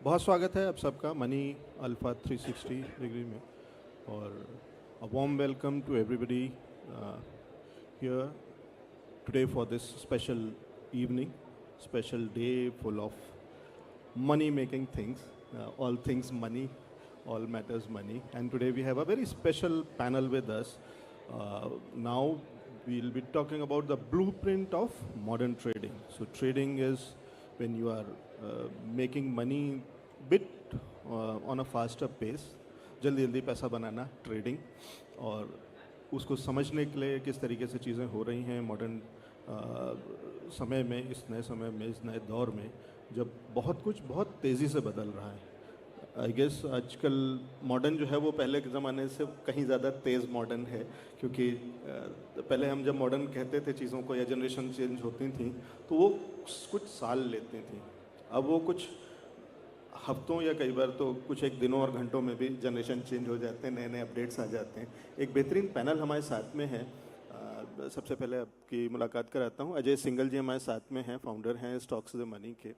बहुत स्वागत है आप सबका मनी अल्फा 360 डिग्री में और a warm welcome to everybody here today for this special evening, special day full of money making things, all things money, all matters money. And today we have a very special panel with us. Now we'll be talking about the blueprint of modern trading. So trading is when you are making money bit on a faster pace, जल्दी जल्दी पैसा बनाना trading, और उसको समझने के लिए किस तरीके से चीज़ें हो रही हैं मॉडर्न समय में, इस नए समय में, इस नए दौर में जब बहुत कुछ बहुत तेज़ी से बदल रहा है। आई गेस आजकल मॉडर्न जो है वो पहले के ज़माने से कहीं ज़्यादा तेज़ मॉडर्न है, क्योंकि पहले हम जब मॉडर्न कहते थे चीज़ों को या जनरेशन चेंज होती थी तो वो कुछ साल लेती थी। अब वो कुछ हफ्तों या कई बार तो कुछ एक दिनों और घंटों में भी जनरेशन चेंज हो जाते हैं, नए नए अपडेट्स आ जाते हैं। एक बेहतरीन पैनल हमारे साथ में है। सबसे पहले आपकी मुलाकात कराता हूँ। अजय सिंगल जी हमारे साथ में हैं, फाउंडर हैं स्टॉक्स द मनी के,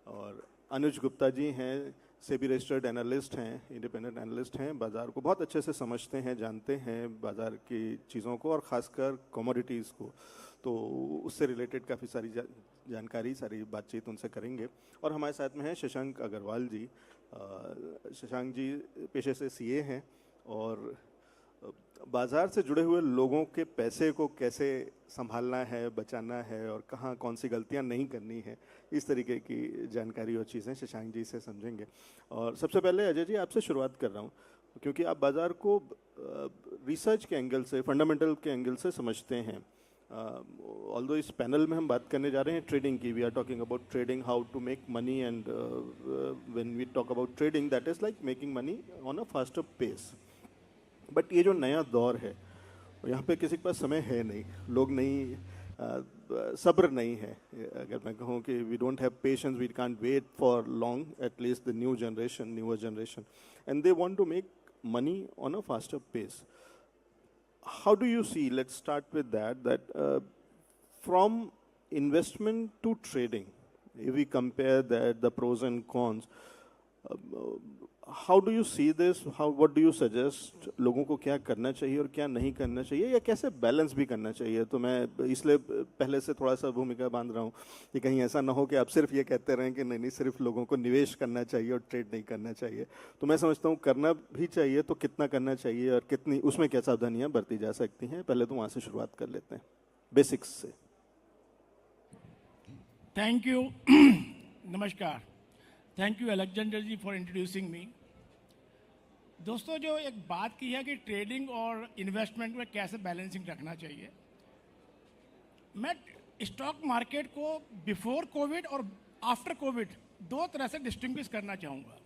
और अनुज गुप्ता जी हैं, सेबी रजिस्टर्ड एनालिस्ट हैं, इंडिपेंडेंट एनालिस्ट हैं, बाज़ार को बहुत अच्छे से समझते हैं, जानते हैं बाज़ार की चीज़ों को और ख़ासकर कमोडिटीज़ को, तो उससे रिलेटेड काफ़ी सारी जानकारी, सारी बातचीत उनसे करेंगे। और हमारे साथ में है शशांक अग्रवाल जी। शशांक जी पेशे से सीए हैं और बाज़ार से जुड़े हुए लोगों के पैसे को कैसे संभालना है, बचाना है और कहाँ कौन सी गलतियाँ नहीं करनी है, इस तरीके की जानकारी और चीज़ें शशांक जी से समझेंगे। और सबसे पहले अजय जी आपसे शुरुआत कर रहा हूँ, क्योंकि आप बाज़ार को रिसर्च के एंगल से, फंडामेंटल के एंगल से समझते हैं। ऑल्दो इस पैनल में हम बात करने जा रहे हैं ट्रेडिंग की, we are talking about trading, how to make money, and when we talk about trading that is like making money on a faster pace. But ये जो नया दौर है यहाँ पे किसी के पास समय है नहीं, लोग नहीं, सब्र नहीं है। अगर मैं कहूँ कि we don't have patience, we can't wait for long, at least the newer generation, and they want to make money on a faster pace. How do you see, let's start with that from investment to trading, if we compare that, the pros and cons, how do you see this, what do you suggest, लोगों को क्या करना चाहिए और क्या नहीं करना चाहिए, या कैसे बैलेंस भी करना चाहिए? तो मैं इसलिए पहले से थोड़ा सा भूमिका बांध रहा हूँ कि कहीं ऐसा ना हो कि आप सिर्फ ये कहते रहें कि नहीं सिर्फ लोगों को निवेश करना चाहिए और ट्रेड नहीं करना चाहिए। तो मैं समझता हूँ करना भी चाहिए, तो कितना करना चाहिए और कितनी, उसमें क्या सावधानियाँ बरती जा सकती हैं। पहले तो वहाँ से शुरुआत कर लेते हैं, बेसिक्स से। Thank you. नमस्कार। Thank you Alexander ji for introducing me. दोस्तों, जो एक बात की है कि ट्रेडिंग और इन्वेस्टमेंट में कैसे बैलेंसिंग रखना चाहिए, मैं स्टॉक मार्केट को बिफोर कोविड और आफ्टर कोविड दो तरह से डिस्टिंग्विश करना चाहूँगा।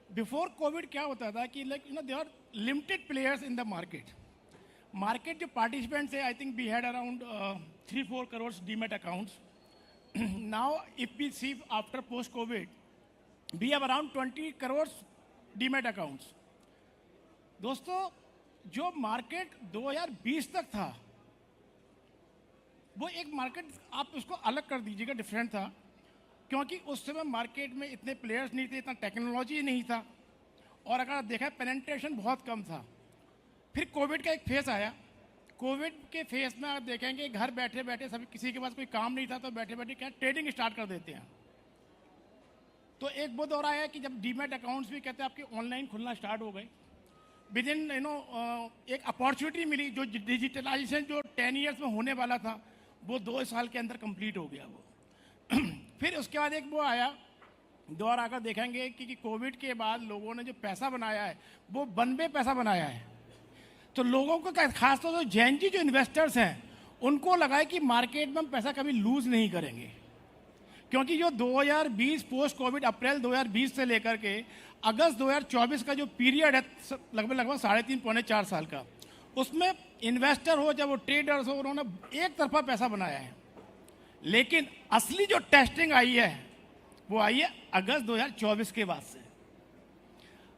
बिफोर कोविड क्या होता था कि like they are limited players in the market जो पार्टिसिपेंट्स है, I think we had around 3-4 crore demat accounts. Now if we see after post COVID we have around 20 crore demat accounts. दोस्तों, जो मार्केट 2020 तक था वो एक मार्केट, आप उसको अलग कर दीजिएगा, डिफरेंट था, क्योंकि उस समय मार्केट में इतने प्लेयर्स नहीं थे, इतना टेक्नोलॉजी नहीं था, और अगर आप देखा पेनिट्रेशन बहुत कम था। फिर कोविड का एक फेस आया। कोविड के फेस में आप देखेंगे घर बैठे बैठे सभी, किसी के पास कोई काम नहीं था तो बैठे बैठे क्या ट्रेडिंग स्टार्ट कर देते हैं। तो एक वो दौर आया कि जब डीमेट अकाउंट्स भी कहते हैं आपके ऑनलाइन खुलना स्टार्ट हो गए। विद इन एक अपॉर्चुनिटी मिली, जो डिजिटलाइजेशन जो 10 ईयर्स में होने वाला था वो 2 साल के अंदर कंप्लीट हो गया वो। फिर उसके बाद एक वो आया दौर, आकर देखेंगे कि कोविड के बाद लोगों ने जो पैसा बनाया है वो बनबे पैसा बनाया है। तो लोगों को खासतौर से जैन जी जो इन्वेस्टर्स हैं उनको लगा है कि मार्केट में हम पैसा कभी लूज नहीं करेंगे, क्योंकि जो 2020 पोस्ट कोविड अप्रैल 2020 से लेकर के अगस्त 2024 का जो पीरियड है लगभग 3.5-4 साल का, उसमें इन्वेस्टर हो जब वो ट्रेडर्स हो, उन्होंने एक तरफा पैसा बनाया है। लेकिन असली जो टेस्टिंग आई है वो आई है अगस्त 2024 के बाद से।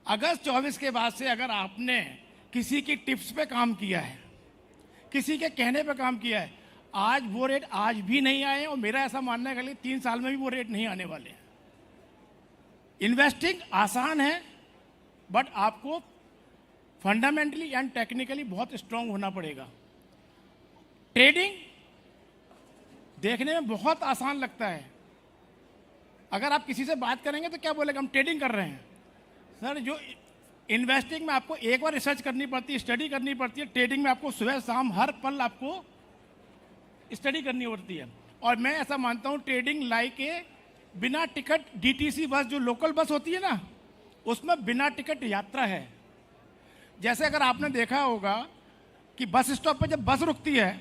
अगस्त 24 के बाद से अगर आपने किसी की टिप्स पे काम किया है, किसी के कहने पे काम किया है, आज वो रेट आज भी नहीं आए, और मेरा ऐसा मानना है कि 3 साल में भी वो रेट नहीं आने वाले हैं। इन्वेस्टिंग आसान है, बट आपको फंडामेंटली एंड टेक्निकली बहुत स्ट्रांग होना पड़ेगा। ट्रेडिंग देखने में बहुत आसान लगता है। अगर आप किसी से बात करेंगे तो क्या बोलेगा, हम ट्रेडिंग कर रहे हैं। सर, जो इन्वेस्टिंग में आपको एक बार रिसर्च करनी पड़ती है, स्टडी करनी पड़ती है, ट्रेडिंग में आपको सुबह शाम हर पल आपको स्टडी करनी पड़ती है। और मैं ऐसा मानता हूँ ट्रेडिंग लाइक ए बिना टिकट डीटीसी बस, जो लोकल बस होती है ना, उसमें बिना टिकट यात्रा है। जैसे अगर आपने देखा होगा कि बस स्टॉप पर जब बस रुकती है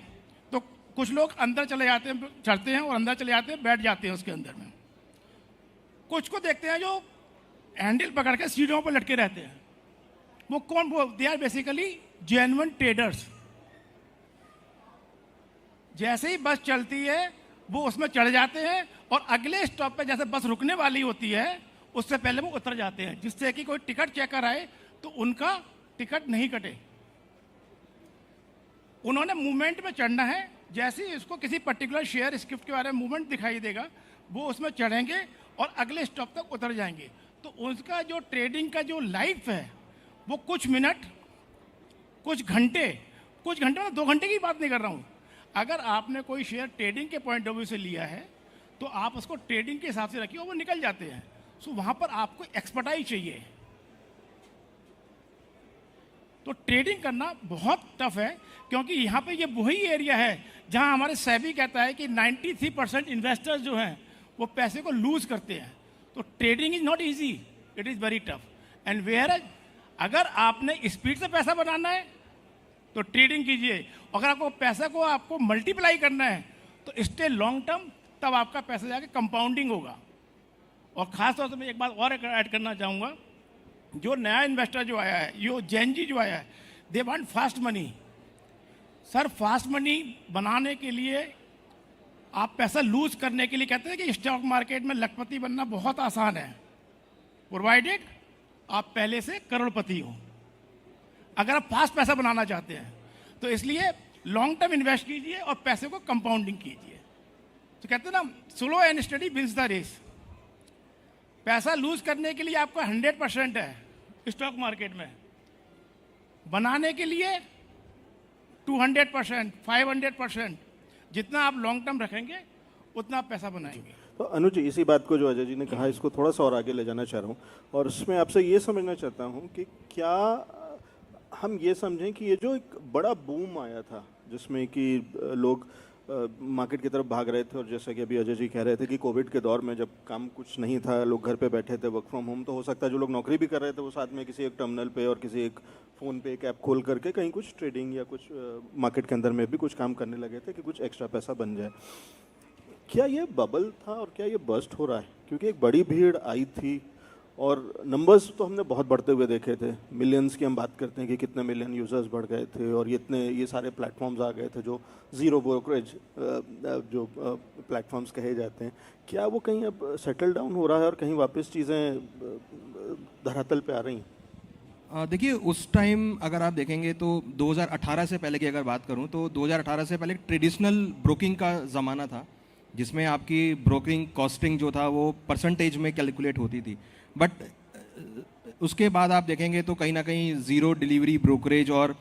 तो कुछ लोग अंदर चले जाते हैं, चढ़ते हैं और अंदर चले जाते हैं, बैठ जाते हैं उसके अंदर में। कुछ को देखते हैं जो हैंडल पकड़ के सीढ़ियों पर लटके रहते हैं। वो कौन? वो they are basically genuine traders. जैसे ही बस चलती है वो उसमें चढ़ जाते हैं और अगले स्टॉप पे जैसे बस रुकने वाली होती है उससे पहले वो उतर जाते हैं, जिससे कि कोई टिकट चेकर आए तो उनका टिकट नहीं कटे। उन्होंने मूवमेंट में चढ़ना है। जैसे ही उसको किसी पर्टिकुलर शेयर स्क्रिप्ट के बारे में मूवमेंट दिखाई देगा वो उसमें चढ़ेंगे और अगले स्टॉप तक उतर जाएंगे। तो उनका जो ट्रेडिंग का जो लाइफ है वो कुछ मिनट, कुछ घंटे मतलब 2 घंटे की बात नहीं कर रहा हूँ। अगर आपने कोई शेयर ट्रेडिंग के पॉइंट ऑफ व्यू से लिया है तो आप उसको ट्रेडिंग के हिसाब से रखिए और वो निकल जाते हैं। सो वहाँ पर आपको एक्सपर्टाइज चाहिए। तो ट्रेडिंग करना बहुत टफ है, क्योंकि यहाँ पे ये वही एरिया है जहाँ हमारे सेबी कहता है कि 93% इन्वेस्टर्स जो हैं वो पैसे को लूज करते हैं। तो trading is not easy, it is very tough. And where अगर आपने स्पीड से पैसा बनाना है तो ट्रेडिंग कीजिए। अगर आपको पैसा को आपको मल्टीप्लाई करना है तो स्टे लॉन्ग टर्म, तब आपका पैसा जाके कंपाउंडिंग होगा। और ख़ास तौर से मैं एक बात और ऐड करना चाहूँगा, जो नया इन्वेस्टर जो आया है, यो जेनजी जो आया है, they want fast money. Sir, fast money बनाने के लिए आप पैसा लूज करने के लिए कहते हैं कि स्टॉक मार्केट में लखपति बनना बहुत आसान है, प्रोवाइडेड आप पहले से करोड़पति हो। अगर आप फास्ट पैसा बनाना चाहते हैं तो इसलिए लॉन्ग टर्म इन्वेस्ट कीजिए और पैसे को कंपाउंडिंग कीजिए। तो कहते हैं ना, slow and steady wins the race. पैसा लूज करने के लिए आपका 100% है स्टॉक मार्केट में, बनाने के लिए 200%, 500%। जितना आप लॉन्ग टर्म रखेंगे उतना आप पैसा बनाएंगे। तो अनुज जी, इसी बात को जो अजय जी ने कहा इसको थोड़ा सा और आगे ले जाना चाह रहा हूँ, और इसमें आपसे ये समझना चाहता हूँ कि क्या हम ये समझें कि ये जो एक बड़ा बूम आया था जिसमें कि लोग मार्केट की तरफ भाग रहे थे, और जैसा कि अभी अजय जी कह रहे थे कि कोविड के दौर में जब काम कुछ नहीं था, लोग घर पे बैठे थे, वर्क फ्रॉम होम, तो हो सकता है जो लोग नौकरी भी कर रहे थे वो साथ में किसी एक टर्मिनल पे और किसी एक फ़ोन पे एक ऐप खोल करके कहीं कुछ ट्रेडिंग या कुछ मार्केट के अंदर में भी कुछ काम करने लगे थे कि कुछ एक्स्ट्रा पैसा बन जाए। क्या ये बबल था और क्या ये बर्स्ट हो रहा है? क्योंकि एक बड़ी भीड़ आई थी और नंबर्स तो हमने बहुत बढ़ते हुए देखे थे, मिलियंस की हम बात करते हैं कि कितने मिलियन यूज़र्स बढ़ गए थे, और ये सारे प्लेटफॉर्म्स आ गए थे जो ज़ीरो ब्रोकरेज जो प्लेटफॉर्म्स कहे जाते हैं। क्या वो कहीं अब सेटल डाउन हो रहा है और कहीं वापस चीज़ें धरातल पे आ रही हैं? देखिए, उस टाइम अगर आप देखेंगे तो 2018 से पहले की अगर बात करूं तो 2018 से पहले ट्रेडिशनल ब्रोकिंग का ज़माना था, जिसमें आपकी ब्रोकिंग कॉस्टिंग जो था वो परसेंटेज में कैलकुलेट होती थी। बट उसके बाद आप देखेंगे तो कहीं ना कहीं ज़ीरो डिलीवरी ब्रोकरेज और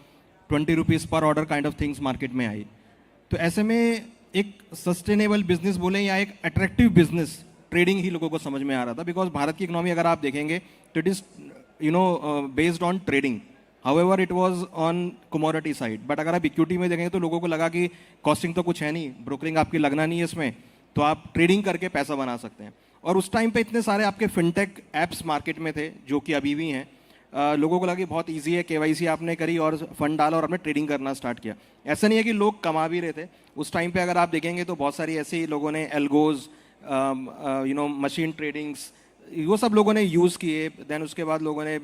20 रुपीज़ पर order kind of things market में आई। तो ऐसे में एक सस्टेनेबल बिजनेस बोलें या एक अट्रैक्टिव बिजनेस ट्रेडिंग ही लोगों को समझ में आ रहा था, बिकॉज भारत की इकोनॉमी अगर आप देखेंगे तो it is based on trading. However it was on commodity side, but अगर आप इक्विटी में देखेंगे तो लोगों को लगा कि कॉस्टिंग तो कुछ है नहीं, ब्रोकरिंग आपकी लगना नहीं है इसमें, तो आप ट्रेडिंग करके पैसा बना सकते हैं। और उस टाइम पे इतने सारे आपके फिनटेक ऐप्स मार्केट में थे जो कि अभी भी हैं। लोगों को लगा कि बहुत इजी है, केवाईसी आपने करी और फंड डाला और आपने ट्रेडिंग करना स्टार्ट किया। ऐसा नहीं है कि लोग कमा भी रहे थे उस टाइम पे। अगर आप देखेंगे तो बहुत सारी ऐसे ही लोगों ने एल्गोज, मशीन ट्रेडिंग्स, वो सब लोगों ने यूज़ किए। देन उसके बाद लोगों ने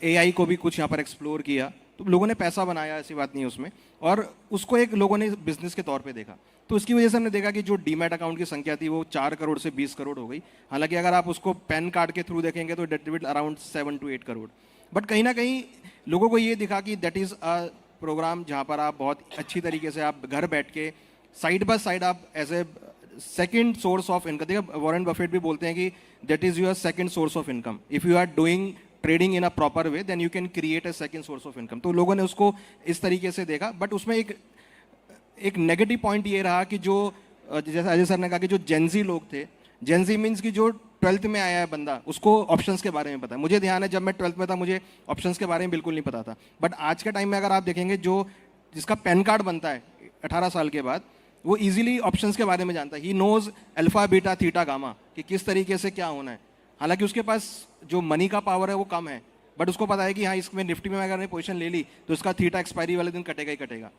AI को भी कुछ यहाँ पर एक्सप्लोर किया, तो लोगों ने पैसा बनाया, ऐसी बात नहीं है उसमें, और उसको एक लोगों ने बिजनेस के तौर पे देखा। तो उसकी वजह से हमने देखा कि जो डीमैट अकाउंट की संख्या थी वो 4 करोड़ से 20 करोड़ हो गई। हालांकि अगर आप उसको पैन कार्ड के थ्रू देखेंगे तो that will around 7 to 8 crore. But कहीं ना कहीं लोगों को ये दिखा कि दैट इज़ अ प्रोग्राम जहाँ पर आप बहुत अच्छी तरीके से आप घर बैठ के साइड बाय साइड आप as a second source of income. देखिए वॉरेन बफेट भी बोलते हैं कि that is your second source of income. If you are doing trading in a proper way then you can create a second source of income. तो लोगों ने उसको इस तरीके से देखा. बट उसमें एक नेगेटिव पॉइंट ये रहा कि जो जैसा अजय सर ने कहा कि जो जेंजी लोग थे, जेंजी मीन्स कि जो 12th में आया है बंदा, उसको ऑप्शंस के बारे में पता है. मुझे ध्यान है जब मैं 12th में था मुझे ऑप्शंस के बारे में बिल्कुल नहीं पता था. बट आज के टाइम में अगर आप देखेंगे जो जिसका पैन कार्ड बनता है 18 साल के बाद, वो इजीली ऑप्शंस के बारे में जानता है. He knows alpha beta theta gamma कि किस तरीके से क्या होना है. हालांकि उसके पास जो मनी का पावर है वो कम है, बट उसको पता है कि हाँ इसमें निफ्टी में अगर पोजीशन ले ली तो इसका थीटा एक्सपायरी वाले दिन कटेगा ही कटेगा.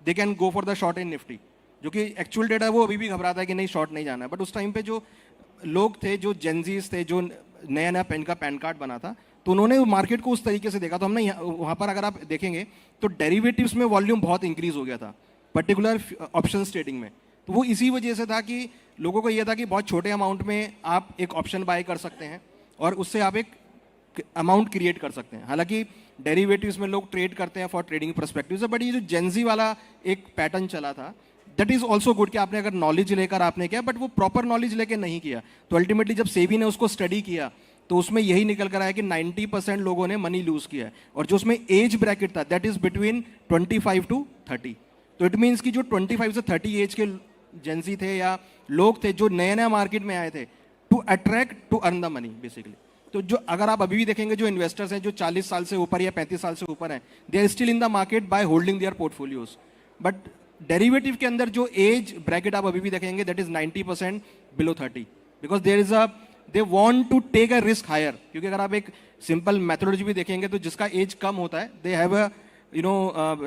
They can go for the short in Nifty. जो कि एक्चुअल डेटा है वो अभी भी घबराता है कि नहीं शॉर्ट नहीं जाना है. बट उस टाइम पे जो लोग थे, जो जेंजीज थे, जो नया नया पैन कार्ड बना था, तो उन्होंने मार्केट को उस तरीके से देखा. तो हमने वहाँ पर अगर आप देखेंगे तो डेरिवेटिव्स में वॉल्यूम बहुत इंक्रीज हो गया था, पर्टिकुलर ऑप्शंस ट्रेडिंग में. तो वो इसी वजह से था कि लोगों को ये था कि बहुत छोटे अमाउंट में आप एक ऑप्शन बाय कर सकते हैं और उससे आप एक अमाउंट क्रिएट कर सकते हैं. हालांकि डेरिवेटिव्स में लोग ट्रेड करते हैं फॉर ट्रेडिंग परस्पेक्टिव से, बट ये जो जेंजी वाला एक पैटर्न चला था दैट इज ऑल्सो गुड कि आपने अगर नॉलेज लेकर आपने किया, बट वो प्रॉपर नॉलेज लेकर नहीं किया. तो अल्टीमेटली जब सेबी ने उसको स्टडी किया तो उसमें यही निकल कर आया कि 90% लोगों ने मनी लूज किया है. और जो उसमें एज ब्रैकेट था दैट इज बिटवीन 25 to 30. तो इट मीन्स कि जो 25 से 30 एज के जेंजी थे या लोग थे जो नया नया मार्केट में आए थे to attract to earn the money basically. तो जो अगर आप अभी भी देखेंगे जो इन्वेस्टर्स हैं जो 40 साल से ऊपर या 35 साल से ऊपर हैं, they are still in the market by holding their portfolios. But derivative के अंदर जो एज ब्रैकेट आप अभी भी देखेंगे that is 90% below 30, because there is a they want to take a risk higher. क्योंकि अगर आप एक सिंपल मेथोडोलॉजी भी देखेंगे तो जिसका एज कम होता है they have a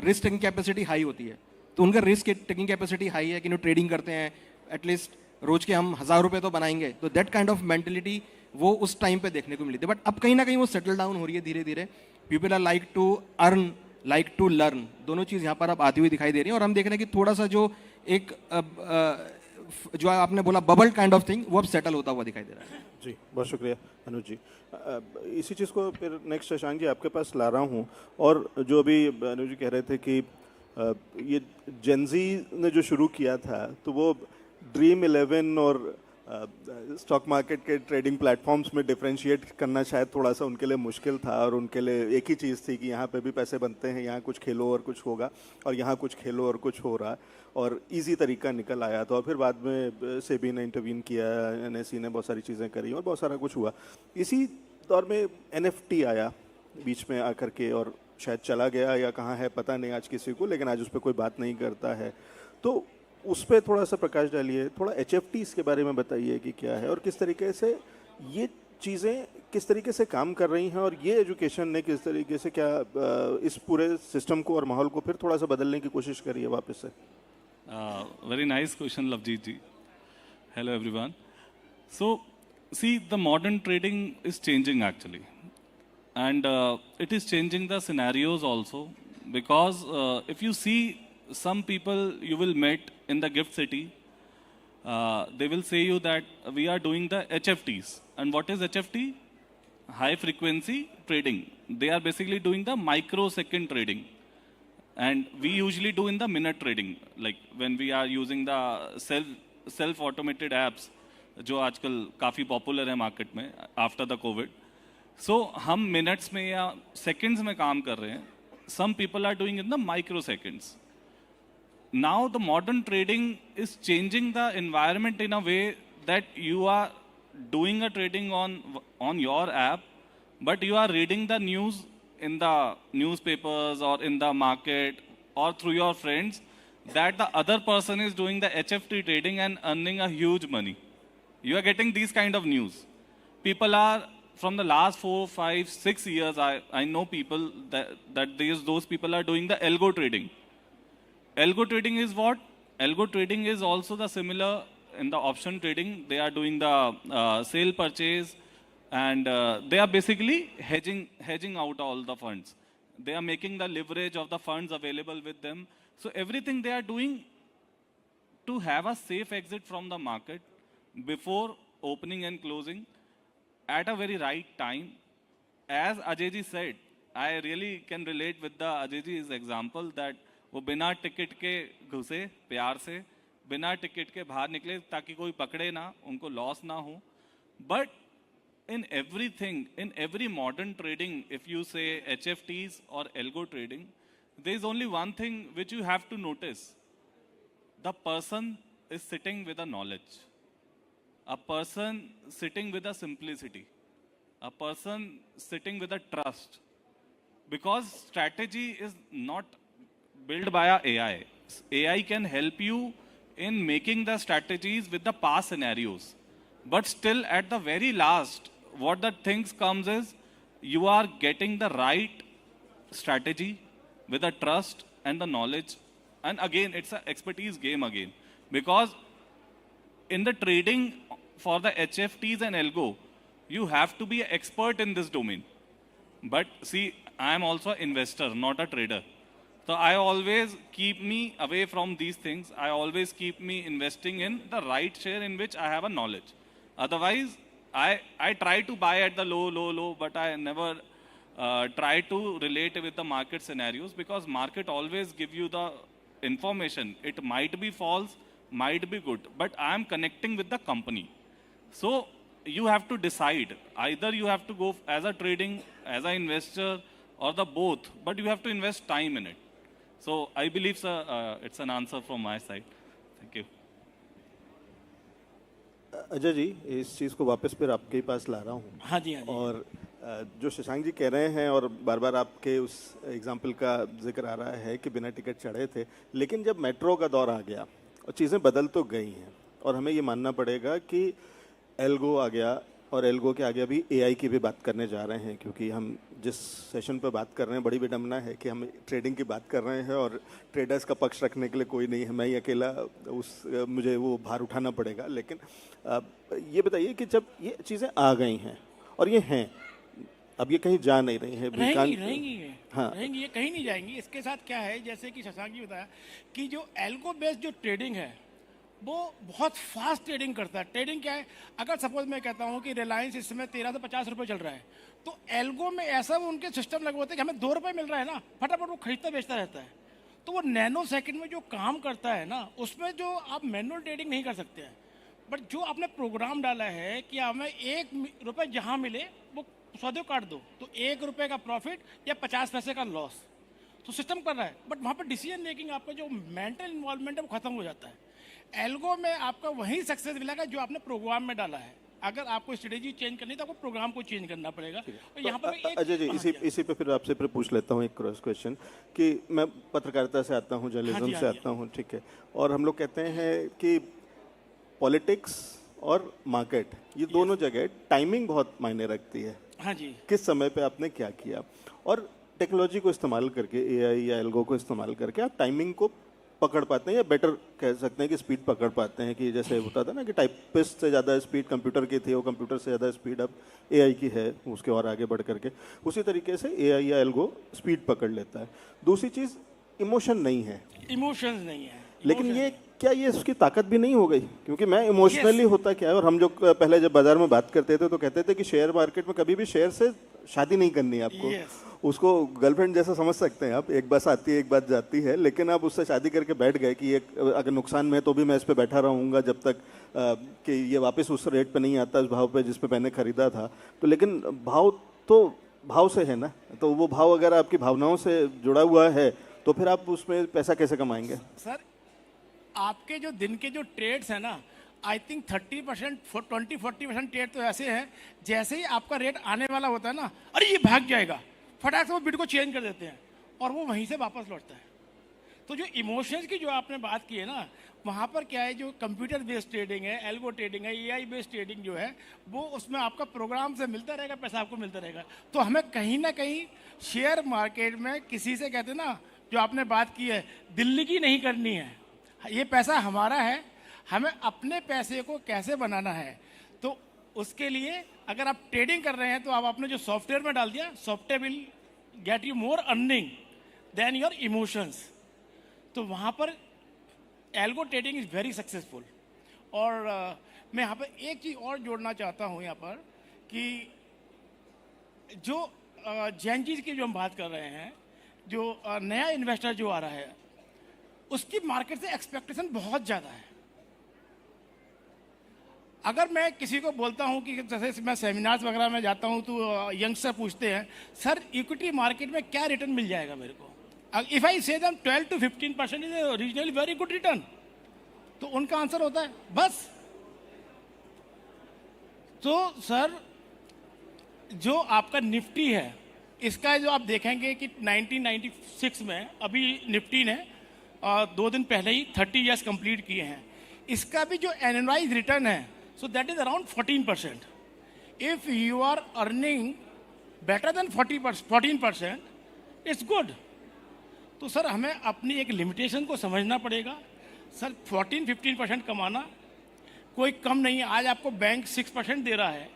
risk taking capacity high होती है. तो उनका रिस्क टेकिंग कैपेसिटी हाई है कि ट्रेडिंग करते हैं, एटलीस्ट रोज के हम 1000 रुपये तो बनाएंगे. तो दैट काइंड ऑफ मेंटेलिटी वो उस टाइम पे देखने को मिली थी. बट अब कहीं ना कहीं वो सेटल डाउन हो रही है धीरे धीरे. People are like to earn, like to learn, दोनों चीज़ यहाँ पर अब आती हुई दिखाई दे रही है. और हम देख रहे हैं कि थोड़ा सा जो एक जो आपने बोला बबल काइंड ऑफ थिंग वो अब सेटल होता हुआ दिखाई दे रहा है. जी बहुत शुक्रिया अनुज जी. इसी चीज़ को फिर नेक्स्ट शशांक जी आपके पास ला रहा हूँ. और जो अभी अनुज जी कह रहे थे कि ये जेंजी ने जो शुरू किया था तो वो ड्रीम 11 और स्टॉक मार्केट के ट्रेडिंग प्लेटफॉर्म्स में डिफरेंशिएट करना शायद थोड़ा सा उनके लिए मुश्किल था. और उनके लिए एक ही चीज़ थी कि यहाँ पे भी पैसे बनते हैं, यहाँ कुछ खेलो और कुछ होगा, और यहाँ कुछ खेलो और कुछ हो रहा है. और इजी तरीका निकल आया था. और फिर बाद में सेबी ने इंटरवीन किया, एनएसई ने बहुत सारी चीज़ें करी और बहुत सारा कुछ हुआ. इसी दौर में एनएफटी आया बीच में आकर के, और शायद चला गया या कहाँ है पता नहीं आज किसी को, लेकिन आज उस पर कोई बात नहीं करता है. तो उस पर थोड़ा सा प्रकाश डालिए. थोड़ा एचएफटीज़ के बारे में बताइए कि क्या है और किस तरीके से ये चीज़ें किस तरीके से काम कर रही हैं, और ये एजुकेशन ने किस तरीके से क्या इस पूरे सिस्टम को और माहौल को फिर थोड़ा सा बदलने की कोशिश करी है वापस से. Very nice question, Lavjeet ji. Hello, everyone. So, see, the modern trading is changing actually, and it is changing the scenarios also, because if you see some people you will meet in the gift city, they will say you that we are doing the HFTs. And what is HFT? High frequency trading. They are basically doing the microsecond trading. And we usually do in the minute trading, like when we are using the self automated apps जो आजकल काफ़ी popular है market में after the Covid. सो हम minutes में या seconds में काम कर रहे हैं. Some people are doing in the microseconds. Now the modern trading is changing the environment in a way that you are doing a trading on your app, but you are reading the news in the newspapers or in the market or through your friends that the other person is doing the HFT trading and earning a huge money. You are getting these kind of news. People are from the last 4, 5, 6 years. I know people that those people are doing the algo trading. Algo trading is what? Algo trading is also the similar in the option trading. They are doing the sale purchase, and they are basically hedging out all the funds. They are making the leverage of the funds available with them. So everything they are doing to have a safe exit from the market before opening and closing at a very right time. As Ajay ji said, I really can relate with the Ajay ji's example that वो बिना ticket के घुसे प्यार से, बिना ticket के बाहर निकले ताकि कोई पकड़े ना, उनको लॉस ना हो. But in everything, in every modern trading, if you say HFTs or algo trading, there is only one thing which you have to notice. The person is sitting with a knowledge. A person sitting with a simplicity. A person sitting with a trust. Because strategy is not built by a AI. AI can help you in making the strategies with the past scenarios. But still at the very last, what the things comes is you are getting the right strategy with the trust and the knowledge. And again, it's an expertise game again. Because in the trading for the HFTs and algo, you have to be an expert in this domain. But see, I am also an investor, not a trader. So I always keep me away from these things. I always keep me investing in the right share in which I have a knowledge. Otherwise, I try to buy at the low, but I never try to relate with the market scenarios, because market always give you the information. It might be false, might be good, but I am connecting with the company. So you have to decide. Either you have to go as a trading, as an investor, or the both, but you have to invest time in it. So I believe, sir, it's an answer from my side. Thank you. Ajay ji, इस चीज़ को वापस फिर आपके पास ला रहा हूँ. हाँ जी, हाँ जी. और जो शशांक जी कह रहे हैं, और बार बार आपके उस एग्जाम्पल का जिक्र आ रहा है कि बिना टिकट चढ़े थे, लेकिन जब मेट्रो का दौर आ गया और चीज़ें बदल तो गई हैं, और हमें ये मानना पड़ेगा कि एल्गो आ गया, और एल्गो के आगे अभी एआई की भी बात करने जा रहे हैं, क्योंकि हम जिस सेशन पर बात कर रहे हैं, बड़ी विडम्बना है कि हम ट्रेडिंग की बात कर रहे हैं और ट्रेडर्स का पक्ष रखने के लिए कोई नहीं है. मैं ही अकेला मुझे वो भार उठाना पड़ेगा. लेकिन ये बताइए कि जब ये चीज़ें आ गई हैं और ये हैं, अब ये कहीं जा नहीं रही हैं, रहेंगी, हाँ, रहेंगी, ये कहीं नहीं जाएंगी. इसके साथ क्या है, जैसे कि शशांक जी बताया कि जो एल्गो बेस्ड जो ट्रेडिंग है वो बहुत फास्ट ट्रेडिंग करता है. ट्रेडिंग क्या है, अगर सपोज मैं कहता हूँ कि रिलायंस इस समय 13 से 50 रुपये चल रहा है, तो एल्गो में ऐसा वो उनके सिस्टम लगे होते हैं कि हमें 2 रुपये मिल रहा है ना, फटाफट वो खरीदता बेचता रहता है. तो वो नैनो सेकंड में जो काम करता है ना, उसमें जो आप मैनुअल ट्रेडिंग नहीं कर सकते हैं. बट जो आपने प्रोग्राम डाला है कि हमें 1 रुपये जहाँ मिले वो सौदे काट दो, तो 1 रुपये का प्रॉफिट या 50 पैसे का लॉस, तो सिस्टम कर रहा है. बट वहाँ पर डिसीजन मेकिंग, आपका जो मेंटल इन्वॉल्वमेंट है वो खत्म हो जाता है. एल्गो में आपका वही सक्सेस मिलेगा जो आपने प्रोग्राम में डाला है. अगर आपको स्ट्रेटेजी चेंज करनी है तो आपको प्रोग्राम को चेंज करना पड़ेगा. तो यहाँ पर अजय जी, इसी पे फिर आपसे फिर पूछ लेता हूँ एक क्रॉस क्वेश्चन, कि मैं पत्रकारिता से आता हूँ, जर्नलिज्म से आता हूँ, ठीक है, और हम लोग कहते हैं कि पॉलिटिक्स और मार्केट, ये दोनों जगह टाइमिंग बहुत मायने रखती है. हाँ जी. किस समय पे आपने क्या किया, और टेक्नोलॉजी को इस्तेमाल करके, एआई या एल्गो को इस्तेमाल करके आप टाइमिंग को पकड़ पाते हैं, या बेटर कह सकते हैं कि स्पीड पकड़ पाते हैं. कि जैसे होता था ना कि टाइपिस्ट से ज़्यादा स्पीड कंप्यूटर की थी, वो कंप्यूटर से ज़्यादा स्पीड अब एआई की है, उसके और आगे बढ़ करके उसी तरीके से एआई या एल्गो स्पीड पकड़ लेता है. दूसरी चीज़, इमोशन नहीं है, इमोशंस नहीं है. लेकिन ये क्या ये उसकी ताकत भी नहीं हो गई? क्योंकि मैं इमोशनली होता क्या है, और हम जो पहले जब बाजार में बात करते थे तो कहते थे कि शेयर मार्केट में कभी भी शेयर से शादी नहीं करनी है आपको. उसको गर्लफ्रेंड जैसा समझ सकते हैं आप, एक बस आती है एक बात जाती है, लेकिन आप उससे शादी करके बैठ गए कि ये अगर नुकसान में है तो भी मैं इस पे बैठा रहूँगा जब तक कि ये वापस उस रेट पे नहीं आता, उस भाव पे जिस पे मैंने खरीदा था. तो लेकिन भाव तो भाव से है ना, तो वो भाव अगर आपकी भावनाओं से जुड़ा हुआ है तो फिर आप उसमें पैसा कैसे कमाएंगे? सर, आपके जो दिन के जो ट्रेड्स हैं ना, आई थिंक 30%, 20-40% ट्रेड तो ऐसे हैं जैसे ही आपका रेट आने वाला होता है ना, अरे ये भाग जाएगा, फटाक से वो बिट को चेंज कर देते हैं और वो वहीं से वापस लौटता है. तो जो इमोशंस की जो आपने बात की है ना, वहाँ पर क्या है, जो कंप्यूटर बेस्ड ट्रेडिंग है, एल्गो ट्रेडिंग है, एआई बेस्ड ट्रेडिंग जो है, वो उसमें आपका प्रोग्राम से मिलता रहेगा, पैसा आपको मिलता रहेगा. तो हमें कहीं ना कहीं शेयर मार्केट में किसी से कहते ना, जो आपने बात की है, दिल्ली की नहीं करनी है. ये पैसा हमारा है, हमें अपने पैसे को कैसे बनाना है. तो उसके लिए अगर आप ट्रेडिंग कर रहे हैं तो आप आपने जो सॉफ्टवेयर में डाल दिया, software will get you more earning than your emotions. तो वहाँ पर algo trading is very successful. और मैं यहाँ पर एक चीज़ और जोड़ना चाहता हूँ यहाँ पर, कि जो जेनजी की जो हम बात कर रहे हैं, जो नया इन्वेस्टर जो आ रहा है, उसकी मार्केट से एक्सपेक्टेशन बहुत ज़्यादा है. अगर मैं किसी को बोलता हूँ कि जैसे मैं सेमिनार्स वगैरह में जाता हूँ तो यंगस्टर पूछते हैं सर इक्विटी मार्केट में क्या रिटर्न मिल जाएगा मेरे को, इफ़ आई से them 12 to 15% is regionally very good return, तो उनका आंसर होता है बस। तो सर जो आपका निफ्टी है इसका जो आप देखेंगे कि 1996 में अभी निफ्टी ने 2 दिन पहले ही 30 इयर्स कंप्लीट किए हैं, इसका भी जो एनुअलाइज रिटर्न है so that is around 14%। If you are earning better than 14%, it's good. तो सर हमें अपनी एक लिमिटेशन को समझना पड़ेगा। सर 14-15% कमाना कोई कम नहीं है। आज आपको बैंक 6% दे रहा है,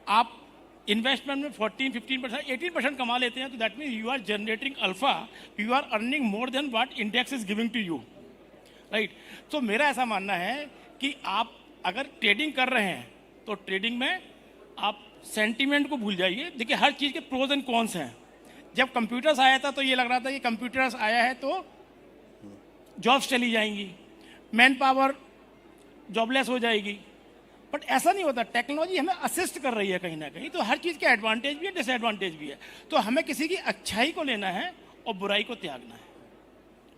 आप इन्वेस्टमेंट में 14-15%, 18% कमा लेते हैं, तो that means you are generating alpha, you are earning more than what index is giving to you, right. तो मेरा ऐसा मानना है कि आप अगर ट्रेडिंग कर रहे हैं तो ट्रेडिंग में आप सेंटीमेंट को भूल जाइए। देखिए हर चीज़ के प्रोज एंड कॉन्स हैं। जब कंप्यूटर्स आया था तो ये लग रहा था कि कंप्यूटर्स आया है तो जॉब्स चली जाएंगी, मैन पावर जॉबलेस हो जाएगी, बट ऐसा नहीं होता। टेक्नोलॉजी हमें असिस्ट कर रही है कहीं ना कहीं, तो हर चीज़ के एडवांटेज भी है, डिसएडवांटेज भी है। तो हमें किसी की अच्छाई को लेना है और बुराई को त्यागना है।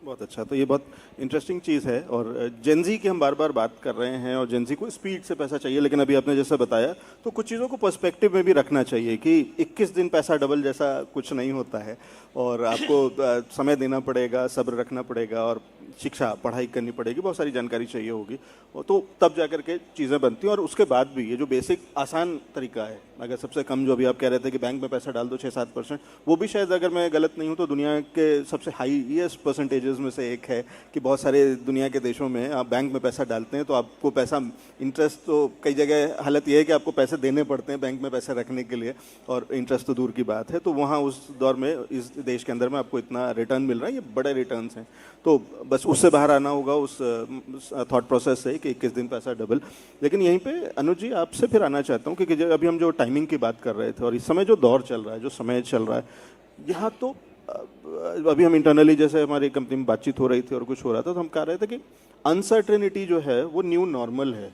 बहुत अच्छा, तो ये बहुत इंटरेस्टिंग चीज़ है। और जेनजी की हम बार बार बात कर रहे हैं और जेनजी को स्पीड से पैसा चाहिए, लेकिन अभी आपने जैसा बताया तो कुछ चीज़ों को पर्सपेक्टिव में भी रखना चाहिए कि 21 दिन पैसा डबल जैसा कुछ नहीं होता है, और आपको समय देना पड़ेगा, सब्र रखना पड़ेगा, और शिक्षा पढ़ाई करनी पड़ेगी, बहुत सारी जानकारी चाहिए होगी, और तो तब जा कर के चीज़ें बनती हैं। और उसके बाद भी ये जो बेसिक आसान तरीका है, अगर सबसे कम जो अभी आप कह रहे थे कि बैंक में पैसा डाल दो 6-7%, वो भी शायद अगर मैं गलत नहीं हूँ तो दुनिया के सबसे हाईएस्ट परसेंटेजेस में से एक है कि बहुत सारे दुनिया के देशों में आप बैंक में पैसा डालते हैं तो आपको पैसा इंटरेस्ट, तो कई जगह हालत ये है कि आपको पैसे देने पड़ते हैं बैंक में पैसे रखने के लिए, और इंटरेस्ट तो दूर की बात है। तो वहाँ उस दौर में इस देश के अंदर में आपको इतना रिटर्न मिल रहा है, ये बड़े रिटर्न्स हैं। तो बस उससे बाहर आना होगा उस थॉट प्रोसेस से कि 21 दिन पैसा डबल। लेकिन यहीं पे अनुज जी आपसे फिर आना चाहता हूँ कि अभी हम जो टाइमिंग की बात कर रहे थे और इस समय जो दौर चल रहा है, जो समय चल रहा है, यहाँ तो अभी हम इंटरनली जैसे हमारी कंपनी में बातचीत हो रही थी और कुछ हो रहा था, तो हम कह रहे थे कि अनसर्टेनिटी जो है वो न्यू नॉर्मल है।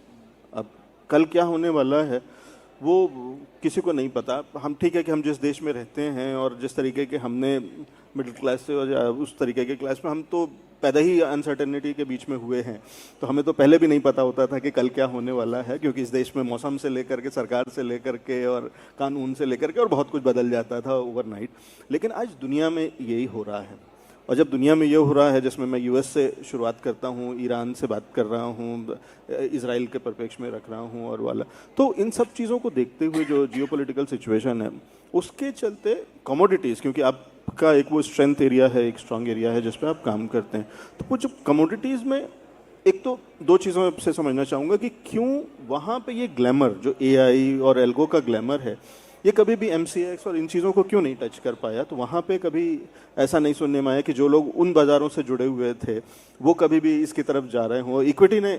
अब कल क्या होने वाला है वो किसी को नहीं पता। हम ठीक है कि हम जिस देश में रहते हैं और जिस तरीके के हमने मिडिल क्लास से और उस तरीके के क्लास में, हम तो पैदा ही अनसर्टेनिटी के बीच में हुए हैं, तो हमें तो पहले भी नहीं पता होता था कि कल क्या होने वाला है, क्योंकि इस देश में मौसम से लेकर के, सरकार से लेकर के और कानून से लेकर के और बहुत कुछ बदल जाता था ओवरनाइट। लेकिन आज दुनिया में यही हो रहा है, और जब दुनिया में ये हो रहा है, जिसमें मैं यूएस से शुरुआत करता हूँ, ईरान से बात कर रहा हूँ, इजराइल के परिप्रेक्ष्य में रख रहा हूँ और वाला, तो इन सब चीज़ों को देखते हुए जो जियोपॉलिटिकल सिचुएशन है उसके चलते कमोडिटीज़, क्योंकि आपका एक वो स्ट्रेंथ एरिया है, एक स्ट्रांग एरिया है जिस पे आप काम करते हैं, तो वो जो कमोडिटीज़ में एक तो दो चीज़ों से समझना चाहूँगा कि क्यों वहाँ पे ये ग्लैमर जो एआई और एल्गो का ग्लैमर है, ये कभी भी MCX और इन चीज़ों को क्यों नहीं टच कर पाया। तो वहाँ पे कभी ऐसा नहीं सुनने में आया कि जो लोग उन बाज़ारों से जुड़े हुए थे वो कभी भी इसकी तरफ जा रहे हों। इक्विटी ने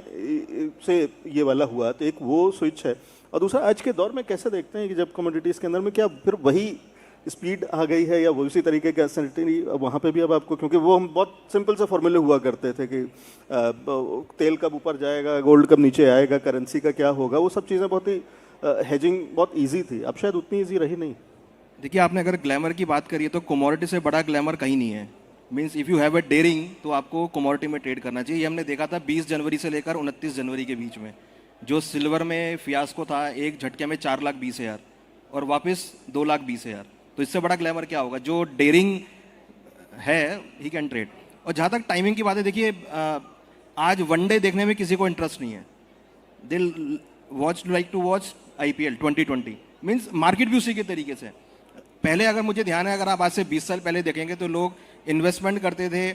से ये वाला हुआ, तो एक वो स्विच है। और दूसरा, आज के दौर में कैसे देखते हैं कि जब कमोडिटीज़ के अंदर में क्या फिर वही स्पीड आ गई है या वो उसी तरीके की अनसर्टेनिटी वहाँ पे भी अब आपको, क्योंकि वो हम बहुत सिंपल से फॉर्मूले हुआ करते थे कि तेल कब ऊपर जाएगा, गोल्ड कब नीचे आएगा, करेंसी का क्या होगा, वो सब चीज़ें बहुत ही हेजिंग बहुत इजी थी, अब शायद उतनी इजी रही नहीं। देखिए, आपने अगर ग्लैमर की बात करी है तो कमोडिटी से बड़ा ग्लैमर कहीं नहीं है। Means if you have a dairying तो आपको कमोडिटी में ट्रेड करना चाहिए। ये हमने देखा था 20 जनवरी से लेकर 29 जनवरी के बीच में, जो सिल्वर में फियास्को था, एक झटके में 4,20,000 और वापस 2,20,000। तो इससे बड़ा ग्लैमर क्या होगा? जो डेयरिंग है ही कैन ट्रेड। और जहाँ तक टाइमिंग की बात है, देखिए आज वनडे देखने में किसी को इंटरेस्ट नहीं है, दिल like to watch IPL 2020। Means market भी उसी के तरीके से। पहले अगर मुझे ध्यान है, अगर आप आज से 20 साल पहले देखेंगे तो लोग इन्वेस्टमेंट करते थे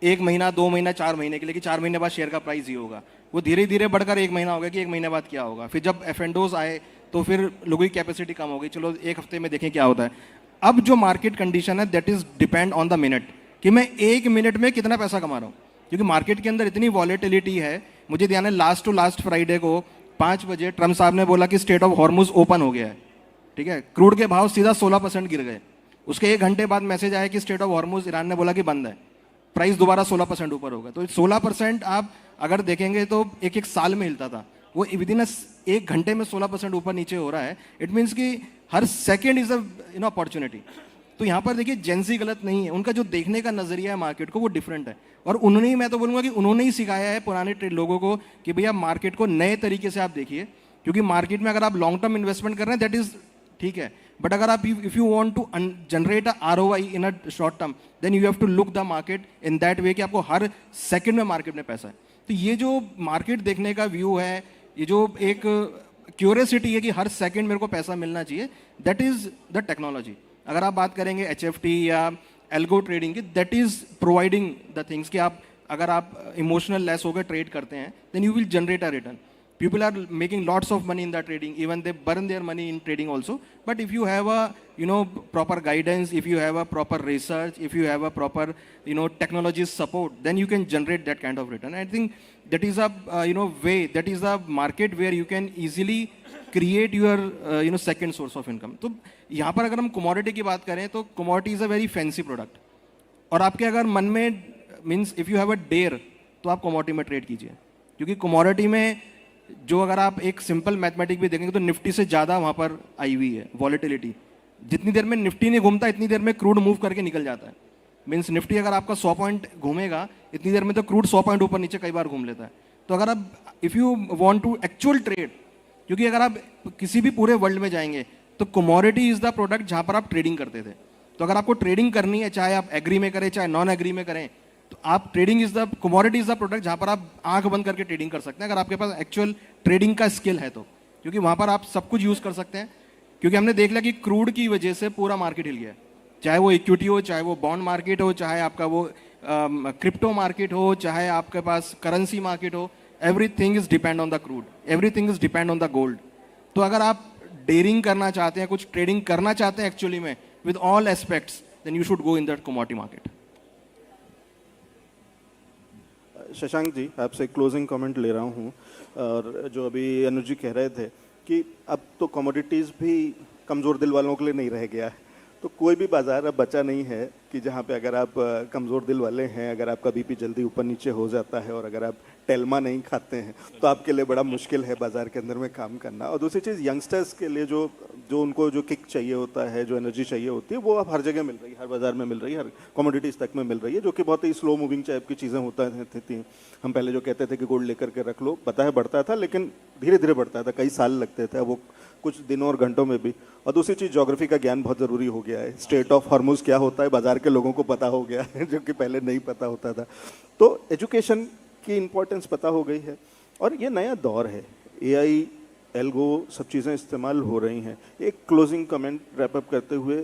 1 महीना, 2 महीना, 4 महीने के लिए कि 4 महीने बाद शेयर का प्राइस ही होगा। वो धीरे धीरे बढ़कर 1 महीना हो गया कि 1 महीने बाद क्या होगा। फिर जब F&Os आए तो फिर लोगों की कैपेसिटी कम हो गई, चलो 1 हफ्ते में देखें क्या होता है। अब जो मार्केट कंडीशन है that is depend on the minute, कि मैं 1 मिनट में कितना पैसा कमा रहा हूँ, क्योंकि मार्केट के अंदर इतनी वॉलेटिलिटी है। मुझे ध्यान है लास्ट फ्राइडे को 5 बजे ट्रम्प साहब ने बोला कि स्टेट ऑफ हॉर्मुज ओपन हो गया है, ठीक है। क्रूड के भाव सीधा 16% गिर गए। उसके 1 घंटे बाद मैसेज आया कि स्टेट ऑफ हॉर्मुज ईरान ने बोला कि बंद है, प्राइस दोबारा 16% ऊपर हो गया। तो 16% आप अगर देखेंगे तो एक साल में हिलता था। वो विदिन 1 घंटे में 16% ऊपर नीचे हो रहा है, इट मीन्स कि हर सेकेंड इज अ अपॉर्चुनिटी। तो यहाँ पर देखिए जेंसी गलत नहीं है, उनका जो देखने का नजरिया है मार्केट को वो डिफरेंट है, और उन्होंने ही, मैं तो बोलूँगा कि उन्होंने ही सिखाया है पुराने लोगों को कि भैया मार्केट को नए तरीके से आप देखिए, क्योंकि मार्केट में अगर आप लॉन्ग टर्म इन्वेस्टमेंट कर रहे हैं दैट इज ठीक है, बट अगर आप if you want to generate a ROI in a short term then you have to look the market in that way कि आपको हर सेकंड में मार्केट में पैसा है। तो ये जो मार्केट देखने का व्यू है, ये जो एक क्यूरियोसिटी है कि हर सेकंड मेरे को पैसा मिलना चाहिए, दैट इज द टेक्नोलॉजी। अगर आप बात करेंगे HFT या एल्गो ट्रेडिंग की, that is providing the things कि आप अगर आप इमोशनल लेस होकर ट्रेड करते हैं then you will generate a return. People are making lots of money in that trading, even they burn their money in trading also, but if you have a proper guidance, if you have a proper research, if you have a proper technology support, then you can generate that kind of return. I think that is a way, that is a market where you can easily create your second source of income. तो यहाँ पर अगर हम commodity की बात करें तो commodity is a very fancy product, और आपके अगर मन में means if you have a dare तो आप commodity में ट्रेड कीजिए, क्योंकि commodity में जो अगर आप एक सिंपल मैथमेटिक भी देखेंगे तो निफ्टी से ज़्यादा वहाँ पर आई हुई है वॉलेटिलिटी। जितनी देर में निफ्टी नहीं घूमता इतनी देर में क्रूड मूव करके निकल जाता है। मीन्स निफ्टी अगर आपका 100 पॉइंट घूमेगा इतनी देर में तो क्रूड 100 पॉइंट ऊपर नीचे कई बार घूम लेता है। तो अगर आप if you want to actual trade, क्योंकि अगर आप किसी भी पूरे वर्ल्ड में जाएंगे तो कमोडिटी इज़ द प्रोडक्ट जहाँ पर आप ट्रेडिंग करते थे। तो अगर आपको ट्रेडिंग करनी है, चाहे आप एग्री में करें चाहे नॉन एग्री में करें, तो आप trading is the commodity is the product जहां पर आप आंख बंद करके ट्रेडिंग कर सकते हैं, अगर आपके पास एक्चुअल ट्रेडिंग का स्किल है तो, क्योंकि वहां पर आप सब कुछ यूज कर सकते हैं। क्योंकि हमने देख लिया कि क्रूड की वजह से पूरा मार्केट हिल गया, चाहे वो इक्विटी हो, चाहे वो बॉन्ड मार्केट हो, चाहे आपका वो क्रिप्टो मार्केट हो, चाहे आपके पास करेंसी मार्केट हो, everything is depend on the crude, everything is depend on the gold. तो अगर आप डेयरिंग करना चाहते हैं, कुछ ट्रेडिंग करना चाहते हैं एक्चुअली में with all aspects, then you should go in that commodity market. Shashank ji, आपसे क्लोजिंग कमेंट ले रहा हूँ, और जो अभी अनुज जी कह रहे थे कि अब तो कमोडिटीज़ भी कमज़ोर दिल वालों के लिए नहीं रह गया है, तो कोई भी बाज़ार अब बचा नहीं है कि जहाँ पे अगर आप कमज़ोर दिल वाले हैं, अगर आपका बीपी जल्दी ऊपर नीचे हो जाता है और अगर आप टेल्मा नहीं खाते हैं तो आपके लिए बड़ा मुश्किल है बाज़ार के अंदर में काम करना। और दूसरी चीज़, यंगस्टर्स के लिए जो उनको जो किक चाहिए होता है, जो एनर्जी चाहिए होती है, वो अब हर जगह मिल रही है, हर बाज़ार में मिल रही है, हर कमोडिटीज़ तक में मिल रही है, जो कि बहुत ही स्लो मूविंग टाइप की चीज़ें होता थी। हम पहले जो कहते थे कि गोल्ड लेकर के रख लो, पता है बढ़ता था लेकिन धीरे धीरे बढ़ता था, कई साल लगते थे, वो कुछ दिनों और घंटों में भी। और दूसरी चीज़, ज्योग्राफी का ज्ञान बहुत ज़रूरी हो गया है। स्टेट ऑफ हॉर्मुज़ क्या होता है बाज़ार के लोगों को पता हो गया है, जो कि पहले नहीं पता होता था। तो एजुकेशन की इम्पोर्टेंस पता हो गई है, और ये नया दौर है, AI एल्गो सब चीज़ें इस्तेमाल हो रही हैं। एक क्लोजिंग कमेंट रैप अप करते हुए,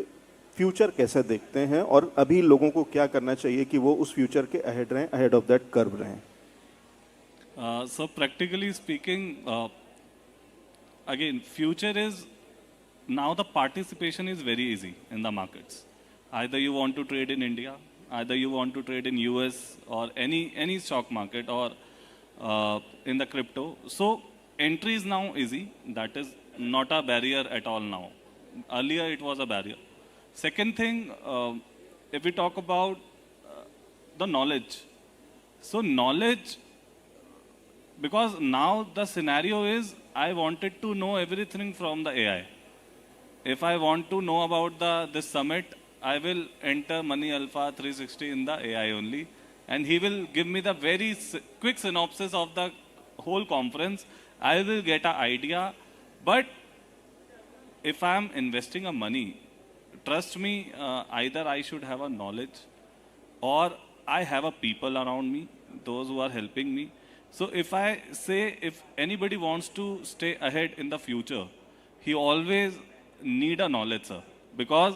फ्यूचर कैसे देखते हैं और अभी लोगों को क्या करना चाहिए कि वो उस फ्यूचर के अहेड रहें, अहेड ऑफ दैट कर्व रहें? So practically speaking, again, future is now the participation is very easy in the markets. Either you want to trade in India, either you want to trade in US or any stock market or in the crypto. So entry is now easy. That is not a barrier at all now. Earlier it was a barrier. Second thing, if we talk about the knowledge. So knowledge, because now the scenario is I wanted to know everything from the AI. If I want to know about this summit, I will enter Money Alpha 360 in the AI only, and he will give me the very quick synopsis of the whole conference. I will get an idea. But if I am investing a money, trust me, either I should have a knowledge or I have a people around me, those who are helping me. So if I say, if anybody wants to stay ahead in the future, he always need a knowledge, sir, because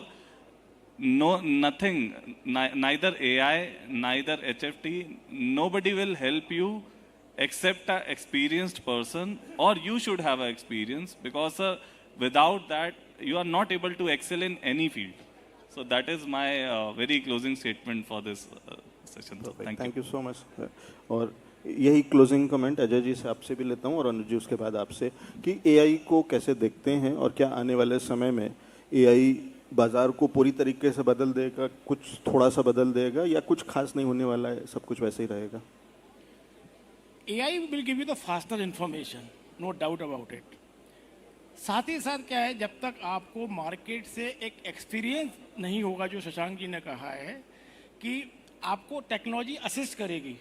neither AI, neither HFT, nobody will help you except an experienced person, or you should have an experience, because without that you are not able to excel in any field. So that is my very closing statement for this session. So thank you so much. और यही closing comment Ajay ji से आपसे भी लेता हूँ और अनुज जी उसके बाद आपसे, कि AI को कैसे देखते हैं और क्या आने वाले समय में AI बाज़ार को पूरी तरीके से बदल देगा, कुछ थोड़ा सा बदल देगा, या कुछ खास नहीं होने वाला है, सब कुछ वैसे ही रहेगा? AI will give you the faster information. No doubt about it. साथ ही साथ क्या है, जब तक आपको मार्केट से एक एक्सपीरियंस नहीं होगा, जो शशांक जी ने कहा है कि आपको टेक्नोलॉजी असिस्ट करेगी,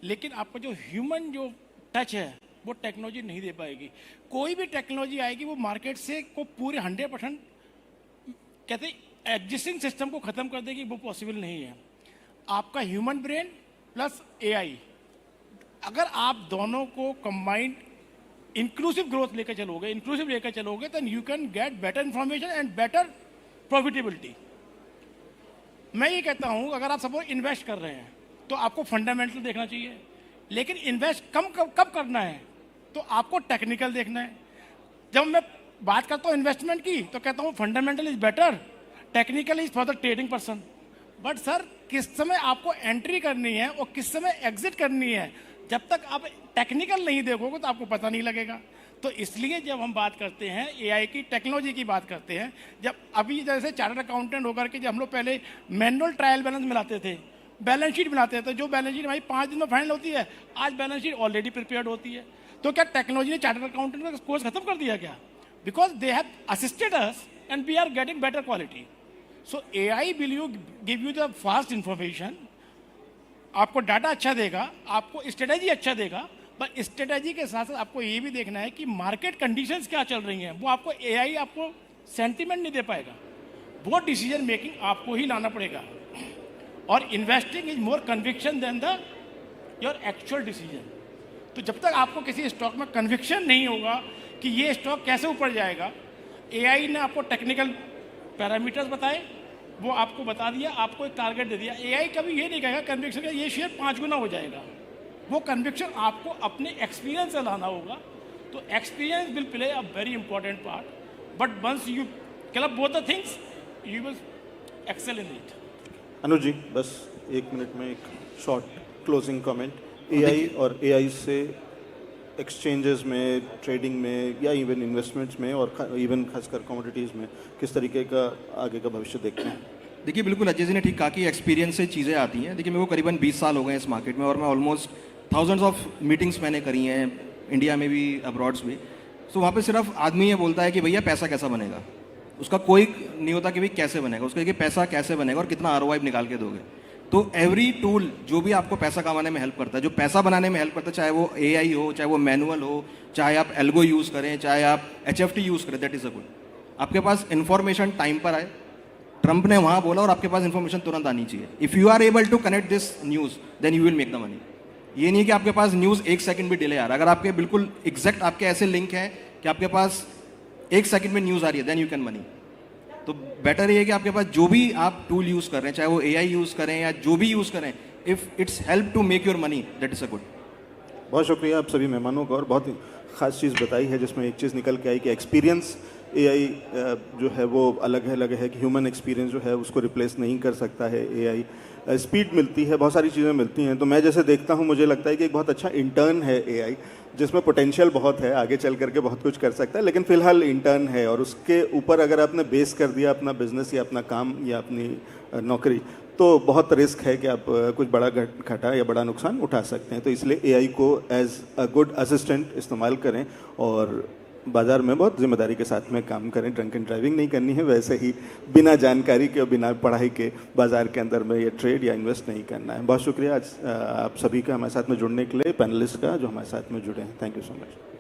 लेकिन आपका जो ह्यूमन जो टच है वो टेक्नोलॉजी नहीं दे पाएगी। कोई भी टेक्नोलॉजी आएगी वो मार्केट से को पूरे 100% कहते एग्जिस्टिंग सिस्टम को ख़त्म कर देगी, वो पॉसिबल नहीं है। आपका ह्यूमन ब्रेन प्लस एआई, अगर आप दोनों को कंबाइंड इंक्लूसिव ग्रोथ लेकर चलोगे, इंक्लूसिव लेकर चलोगे, then you can get better information and better profitability. मैं ये कहता हूँ, अगर आप सपोज इन्वेस्ट कर रहे हैं तो आपको फंडामेंटल देखना चाहिए, लेकिन इन्वेस्ट कब करना है तो आपको टेक्निकल देखना है। जब मैं बात करता हूँ इन्वेस्टमेंट की तो कहता हूँ fundamental is better, technical is for the trading person. But sir, किस समय आपको एंट्री करनी है और किस समय एग्जिट करनी है, जब तक आप टेक्निकल नहीं देखोगे तो आपको पता नहीं लगेगा। तो इसलिए जब हम बात करते हैं एआई की, टेक्नोलॉजी की बात करते हैं, जब अभी जैसे चार्टर्ड अकाउंटेंट होकर के जब हम लोग पहले मैनुअल ट्रायल बैलेंस मिलाते थे, बैलेंस शीट बनाते थे, जो बैलेंस शीट हमारी 5 दिन में फाइनल होती है, आज बैलेंस शीट ऑलरेडी प्रिपेयर्ड होती है। तो क्या टेक्नोलॉजी ने चार्टर्ड अकाउंटेंट का कोर्स खत्म कर दिया क्या? Because they have assisted us and we are getting better quality. So AI will give you the fast information, आपको डाटा अच्छा देगा, आपको स्ट्रेटेजी अच्छा देगा, पर स्ट्रेटेजी के साथ साथ आपको ये भी देखना है कि मार्केट कंडीशंस क्या चल रही हैं। वो आपको एआई आपको सेंटीमेंट नहीं दे पाएगा, वो डिसीजन मेकिंग आपको ही लाना पड़ेगा। और investing is more conviction then the your actual decision. तो जब तक आपको किसी स्टॉक में कन्विक्शन नहीं होगा कि ये स्टॉक कैसे ऊपर जाएगा, एआई ने आपको टेक्निकल पैरामीटर्स बताए, वो आपको बता दिया, आपको एक टारगेट दे दिया। एआई कभी ये नहीं कहेगा कन्विक्शन का ये शेयर 5 गुना हो जाएगा। वो कन्विक्शन आपको अपने एक्सपीरियंस से लाना होगा। तो experience will play a very important part, but once you club both the things you will excel in it. Anuj ji, बस 1 मिनट में एक शॉर्ट क्लोजिंग कमेंट, एआई और एआई से एक्सचेंजेस में, ट्रेडिंग में या इवन इन्वेस्टमेंट्स में और इवन खासकर कमोडिटीज़ में किस तरीके का आगे का भविष्य देखते हैं? देखिए, बिल्कुल अजय जी ने ठीक कहा कि एक्सपीरियंस से चीज़ें आती हैं। देखिए, मेरे को करीबन 20 साल हो गए इस मार्केट में और मैं ऑलमोस्ट थाउजेंड्स ऑफ मीटिंग्स मैंने करी हैं, इंडिया में भी, अब्रॉड्स भी। तो वहाँ पे सिर्फ आदमी ये बोलता है कि भैया पैसा कैसा बनेगा, उसका कोई नहीं होता कि भाई कैसे बनेगा, उसका कि पैसा कैसे बनेगा और कितना आरओआई निकाल के दोगे। तो एवरी टूल जो भी आपको पैसा कमाने में हेल्प करता है, जो पैसा बनाने में हेल्प करता है, चाहे वो एआई हो, चाहे वो मैनुअल हो, चाहे आप एल्गो यूज़ करें, चाहे आप एचएफटी यूज़ करें, दैट इज़ अ गुड। आपके पास इन्फॉर्मेशन टाइम पर आए, ट्रंप ने वहाँ बोला और आपके पास इन्फॉर्मेशन तुरंत आनी चाहिए। If you are able to connect this news then you will make the money. ये नहीं कि आपके पास न्यूज़ 1 सेकंड भी डिले आ रहा है। अगर आपके बिल्कुल एग्जैक्ट आपके ऐसे लिंक है कि आपके पास 1 सेकंड में न्यूज़ आ रही है, देन यू कैन मनी। तो बेटर ये है कि आपके पास जो भी आप टूल यूज़ कर रहे हैं, चाहे वो एआई यूज़ करें या जो भी यूज़ करें, if it's help to make your money, that is a good. बहुत शुक्रिया आप सभी मेहमानों का, और बहुत ही ख़ास चीज़ बताई है जिसमें एक चीज़ निकल के आई कि एक्सपीरियंस एआई जो है वो अलग है कि ह्यूमन एक्सपीरियंस जो है उसको रिप्लेस नहीं कर सकता है एआई। स्पीड मिलती है, बहुत सारी चीज़ें मिलती हैं। तो मैं जैसे देखता हूँ, मुझे लगता है कि एक बहुत अच्छा इंटर्न है एआई, जिसमें पोटेंशियल बहुत है, आगे चल करके बहुत कुछ कर सकता है, लेकिन फ़िलहाल इंटर्न है। और उसके ऊपर अगर आपने बेस कर दिया अपना बिजनेस या अपना काम या अपनी नौकरी, तो बहुत रिस्क है कि आप कुछ बड़ा घाटा या बड़ा नुकसान उठा सकते हैं। तो इसलिए एआई को एज अ गुड असिस्टेंट इस्तेमाल करें और बाज़ार में बहुत जिम्मेदारी के साथ में काम करें। ड्रंक एंड ड्राइविंग नहीं करनी है, वैसे ही बिना जानकारी के और बिना पढ़ाई के बाज़ार के अंदर में ये ट्रेड या इन्वेस्ट नहीं करना है। बहुत शुक्रिया आज आप सभी का हमारे साथ में जुड़ने के लिए, पैनलिस्ट का जो हमारे साथ में जुड़े हैं। Thank you so much.